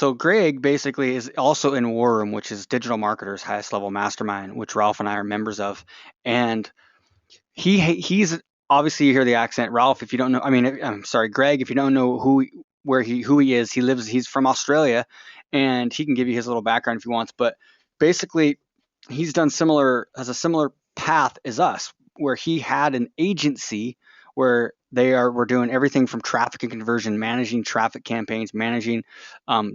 So Greg basically is also in War Room, which is digital marketers highest level mastermind, which Ralph and I are members of. And he's obviously, you hear the accent. Ralph, if you don't know, I mean, I'm sorry, Greg, if you don't know who he is, he's from Australia, and he can give you his little background if he wants. But basically, he's done has a similar path as us, where he had an agency where were doing everything from traffic and conversion, managing traffic campaigns, managing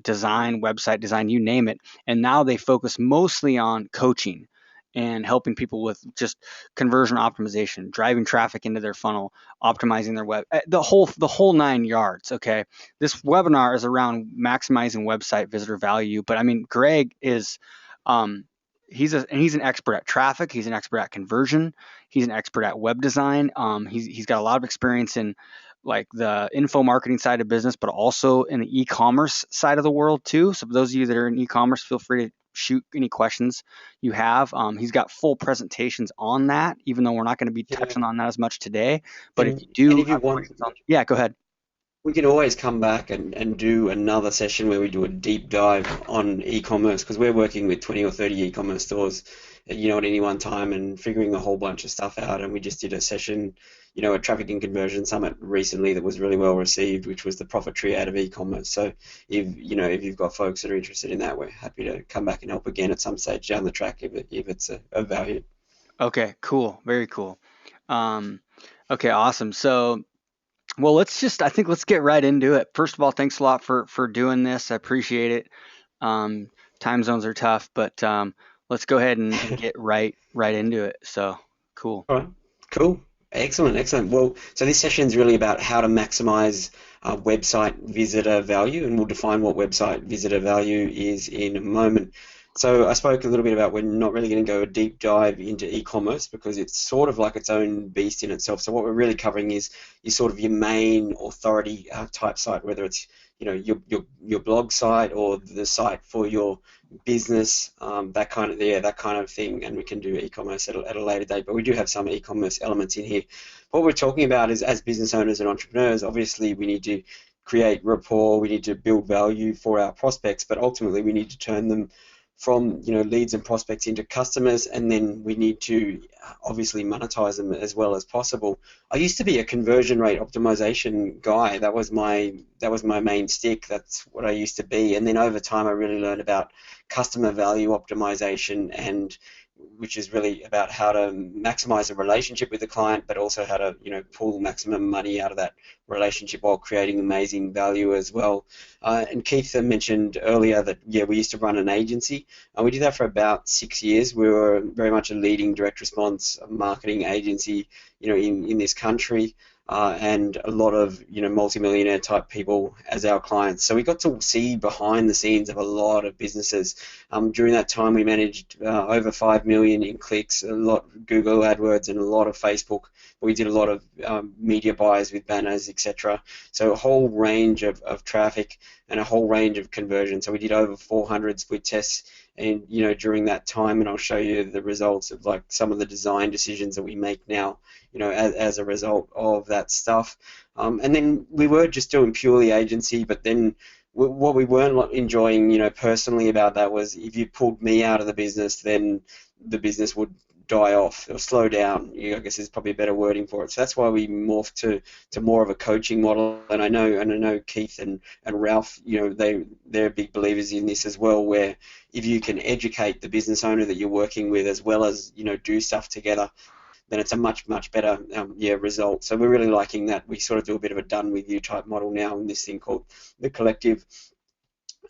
design, website design, you name it. And now they focus mostly on coaching and helping people with just conversion optimization, driving traffic into their funnel, optimizing their the whole 9 yards. Okay, this webinar is around maximizing website visitor value, but I mean, Greg is um, he's an expert at traffic. He's an expert at conversion. He's an expert at web design. He's got a lot of experience in like the info marketing side of business, but also in the e-commerce side of the world too. So for those of you that are in e-commerce, feel free to shoot any questions you have. He's got full presentations on that, even though we're not going to be Yeah. touching on that as much today. But if And you do if you have want, questions on, yeah, go ahead. we can always come back and do another session where we do a deep dive on e-commerce because we're working with 20 or 30 e-commerce stores, at any one time and figuring a whole bunch of stuff out. And we just did a session, a traffic and conversion summit recently that was really well received, which was the profit tree out of e-commerce. So if you've got folks that are interested in that, we're happy to come back and help again at some stage down the track if it's of value. Okay, cool, very cool. Um, okay, awesome. So, well, I think let's get right into it. First of all, thanks a lot for doing this. I appreciate it. Um, Time zones are tough, but let's go ahead and get right into it. So, cool. All right, cool. Excellent, excellent. Well, so this session is really about how to maximize website visitor value, and we'll define what website visitor value is in a moment. So I spoke a little bit about we're not really going to go a deep dive into e-commerce because it's sort of like its own beast in itself. So what we're really covering is sort of your main authority type site, whether it's your blog site or the site for your business, that kind of thing, and we can do e-commerce at a later date. But we do have some e-commerce elements in here. What we're talking about is, as business owners and entrepreneurs, obviously we need to create rapport, we need to build value for our prospects, but ultimately we need to turn them from leads and prospects into customers, and then we need to obviously monetize them as well as possible. I used to be a conversion rate optimization guy. That was my main stick. That's what I used to be. And then over time I really learned about customer value optimization, and which is really about how to maximize a relationship with the client, but also how to pull maximum money out of that relationship while creating amazing value as well. And Keith mentioned earlier that we used to run an agency, and we did that for about 6 years. We were very much a leading direct response marketing agency, in this country, and a lot of multimillionaire type people as our clients. So we got to see behind the scenes of a lot of businesses. During that time, we managed over 5 million in clicks, a lot of Google AdWords, and a lot of Facebook. We did a lot of media buys with banners, etc. So a whole range of traffic and a whole range of conversion. So we did over 400 split tests, and during that time, and I'll show you the results of like some of the design decisions that we make now, as a result of that stuff. And then we were just doing purely agency, but then what we weren't enjoying, personally about that was if you pulled me out of the business, then the business would die off or slow down. I guess is probably a better wording for it. So that's why we morphed to more of a coaching model. And I know Keith and Ralph, they're big believers in this as well, where if you can educate the business owner that you're working with as well as do stuff together, then it's a much better result. So we're really liking that. We sort of do a bit of a done with you type model now in this thing called the collective,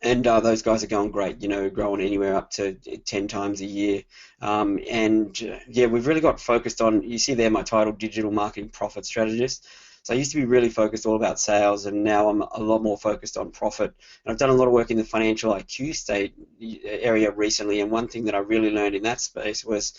and those guys are going great, growing anywhere up to 10 times a year. We've really got focused on, you see there my title, Digital Marketing Profit Strategist. So I used to be really focused all about sales, and now I'm a lot more focused on profit. And I've done a lot of work in the financial IQ state area recently, and one thing that I really learned in that space was,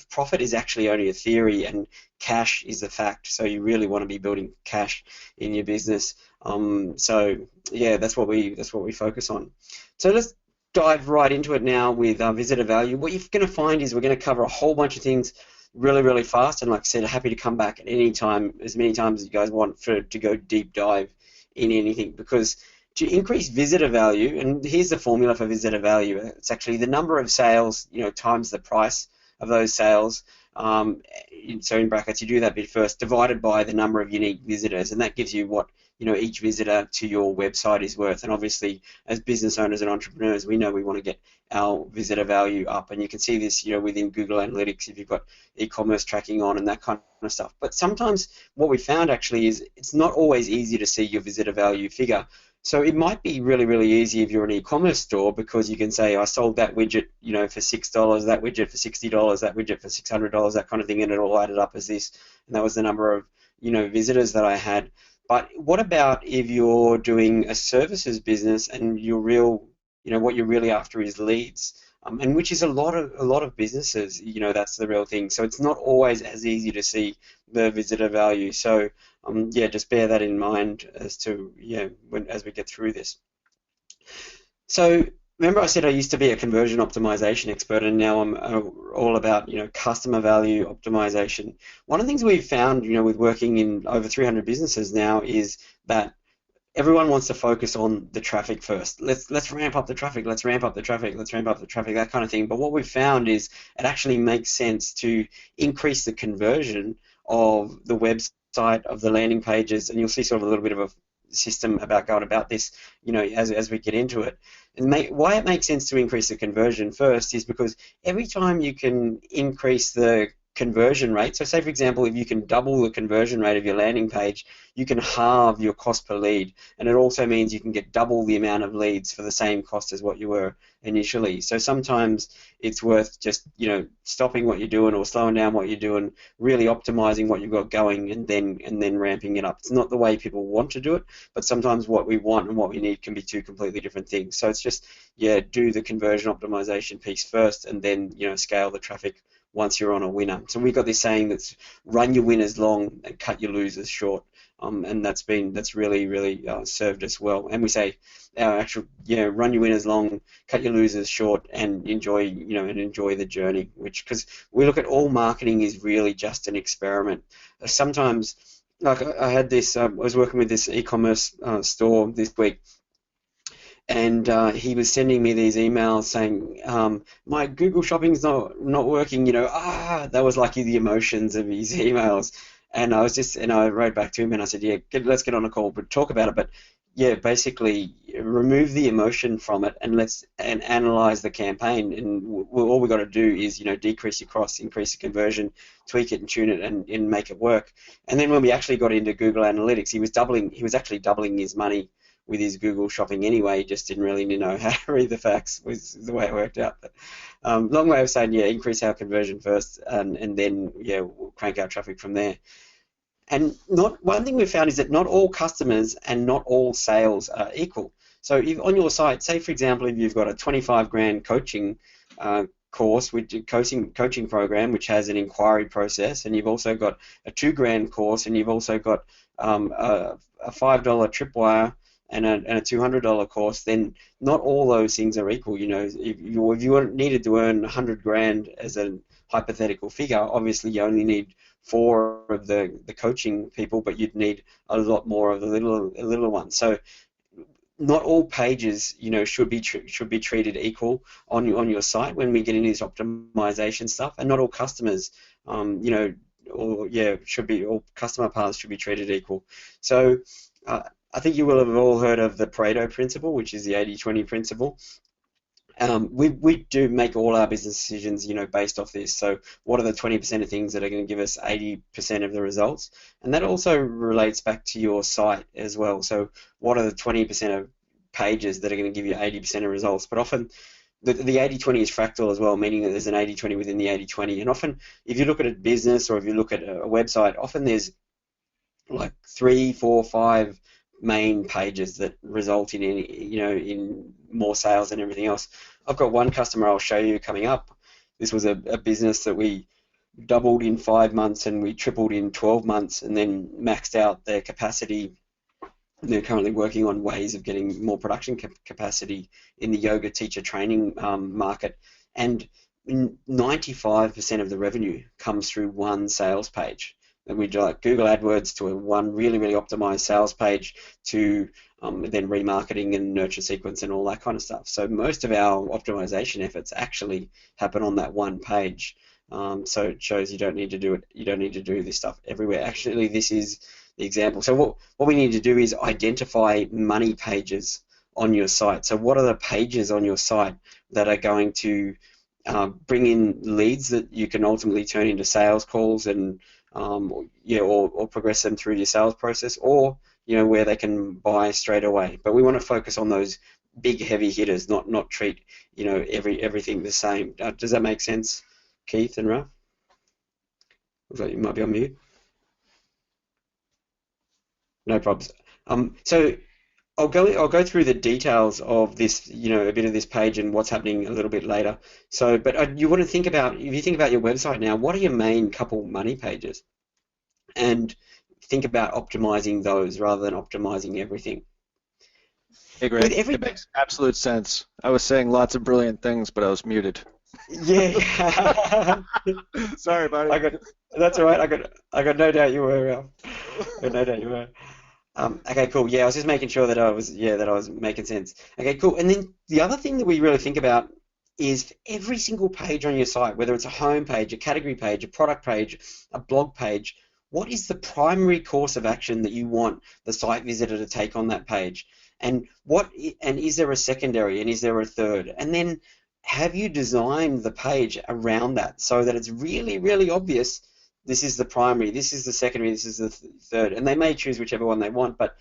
profit is actually only a theory and cash is the fact. So you really want to be building cash in your business. That's what we focus on. So let's dive right into it now with visitor value. What you're going to find is we're going to cover a whole bunch of things really fast, and like I said, happy to come back at any time, as many times as you guys want to go deep dive in anything, because to increase visitor value, and here's the formula for visitor value. It's actually the number of sales, times the price of those sales. So in brackets, you do that bit first, divided by the number of unique visitors, and that gives you what each visitor to your website is worth. And obviously, as business owners and entrepreneurs, we know we want to get our visitor value up, and you can see this, within Google Analytics if you've got e-commerce tracking on and that kind of stuff. But sometimes what we found actually is it's not always easy to see your visitor value figure. So it might be really, really easy if you're an e-commerce store, because you can say, I sold that widget, for $6, that widget for $60, that widget for $600, that kind of thing, and it all added up as this, and that was the number of, visitors that I had. But what about if you're doing a services business and your real, what you're really after is leads, and which is a lot of businesses, that's the real thing. So it's not always as easy to see the visitor value. So yeah, just bear that in mind as to as we get through this. So remember I said I used to be a conversion optimization expert, and now I'm all about customer value optimization. One of the things we've found with working in over 300 businesses now is that everyone wants to focus on the traffic first. Let's ramp up the traffic. Let's ramp up the traffic. Let's ramp up the traffic. That kind of thing. But what we've found is it actually makes sense to increase the conversion of the website, of the landing pages, and you'll see sort of a little bit of a system about going about this, as we get into it. And why it makes sense to increase the conversion first is because every time you can increase the conversion rate, so say for example, if you can double the conversion rate of your landing page, you can halve your cost per lead, and it also means you can get double the amount of leads for the same cost as what you were initially. So sometimes it's worth just stopping what you're doing or slowing down what you're doing, really optimizing what you've got going, and then ramping it up. It's not the way people want to do it, but sometimes what we want and what we need can be two completely different things. So it's just do the conversion optimization piece first, and then scale the traffic once you're on a winner. So we've got this saying that's run your winners long and cut your losers short, and that's really served us well. And we say our actual run your winners long, cut your losers short, and enjoy the journey. Because we look at all marketing is really just an experiment. Sometimes, like I had this, I was working with this e-commerce store this week, and he was sending me these emails saying, my Google Shopping's not working, that was like the emotions of his emails. And I wrote back to him and I said, let's get on a call, but talk about it. But basically remove the emotion from it and analyze the campaign. And all we got to do is, decrease your costs, increase the conversion, tweak it and tune it and make it work. And then when we actually got into Google Analytics, he was actually doubling his money with his Google Shopping anyway. He just didn't really know how to read the facts, was the way it worked out. But long way of saying, increase our conversion first, and then we'll crank our traffic from there. And one thing we've found is that not all customers and not all sales are equal. So if on your site, say for example, if you've got a 25 grand coaching course, with coaching program, which has an inquiry process, and you've also got a 2 grand course, and you've also got a $5 tripwire and a $200 course, then not all those things are equal. If you needed to earn 100 grand as a hypothetical figure, obviously you only need 4 of the coaching people, but you'd need a lot more of the little ones. So not all pages, should be treated equal on your site when we get into this optimization stuff, and not all customers, all customer paths should be treated equal. So I think you will have all heard of the Pareto principle, which is the 80-20 principle. We do make all our business decisions, based off this. So what are the 20% of things that are going to give us 80% of the results? And that also relates back to your site as well. So what are the 20% of pages that are going to give you 80% of results? But often the 80-20 is fractal as well, meaning that there's an 80-20 within the 80-20. And often if you look at a business or if you look at a website, often there's like 3, 4, 5 main pages that result in in more sales and everything else. I've got one customer I'll show you coming up. This was a business that we doubled in 5 months and we tripled in 12 months and then maxed out their capacity. They're currently working on ways of getting more production capacity in the yoga teacher training market, and 95% of the revenue comes through one sales page. Would you like Google AdWords to a one really, really optimized sales page to then remarketing and nurture sequence and all that kind of stuff. So most of our optimization efforts actually happen on that one page. So it shows you don't need to do it. You don't need to do this stuff everywhere. Actually, this is the example. So what we need to do is identify money pages on your site. So what are the pages on your site that are going to bring in leads that you can ultimately turn into sales calls and or progress them through your sales process, or where they can buy straight away. But we want to focus on those big heavy hitters, not treat everything the same. Does that make sense, Keith and Ralph? Looks like you might be on mute. No problems. So I'll go through the details of this, a bit of this page and what's happening a little bit later. So, but you want to think about, if you think about your website now, what are your main couple money pages? And think about optimizing those rather than optimizing everything. Hey, With Greg, every, it makes absolute sense. I was saying lots of brilliant things, but I was muted. yeah, Sorry, buddy. I got, that's all right. I got no doubt you were. I got no doubt you were. Okay, cool. Yeah, I was just making sure that I was making sense. Okay, cool. And then the other thing that we really think about is every single page on your site, whether it's a home page, a category page, a product page, a blog page, what is the primary course of action that you want the site visitor to take on that page? And is there a secondary and is there a third? And then have you designed the page around that so that it's really, really obvious this is the primary, this is the secondary, this is the third, and they may choose whichever one they want, but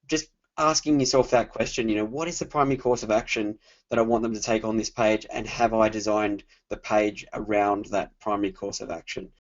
just asking yourself that question, what is the primary course of action that I want them to take on this page, and have I designed the page around that primary course of action?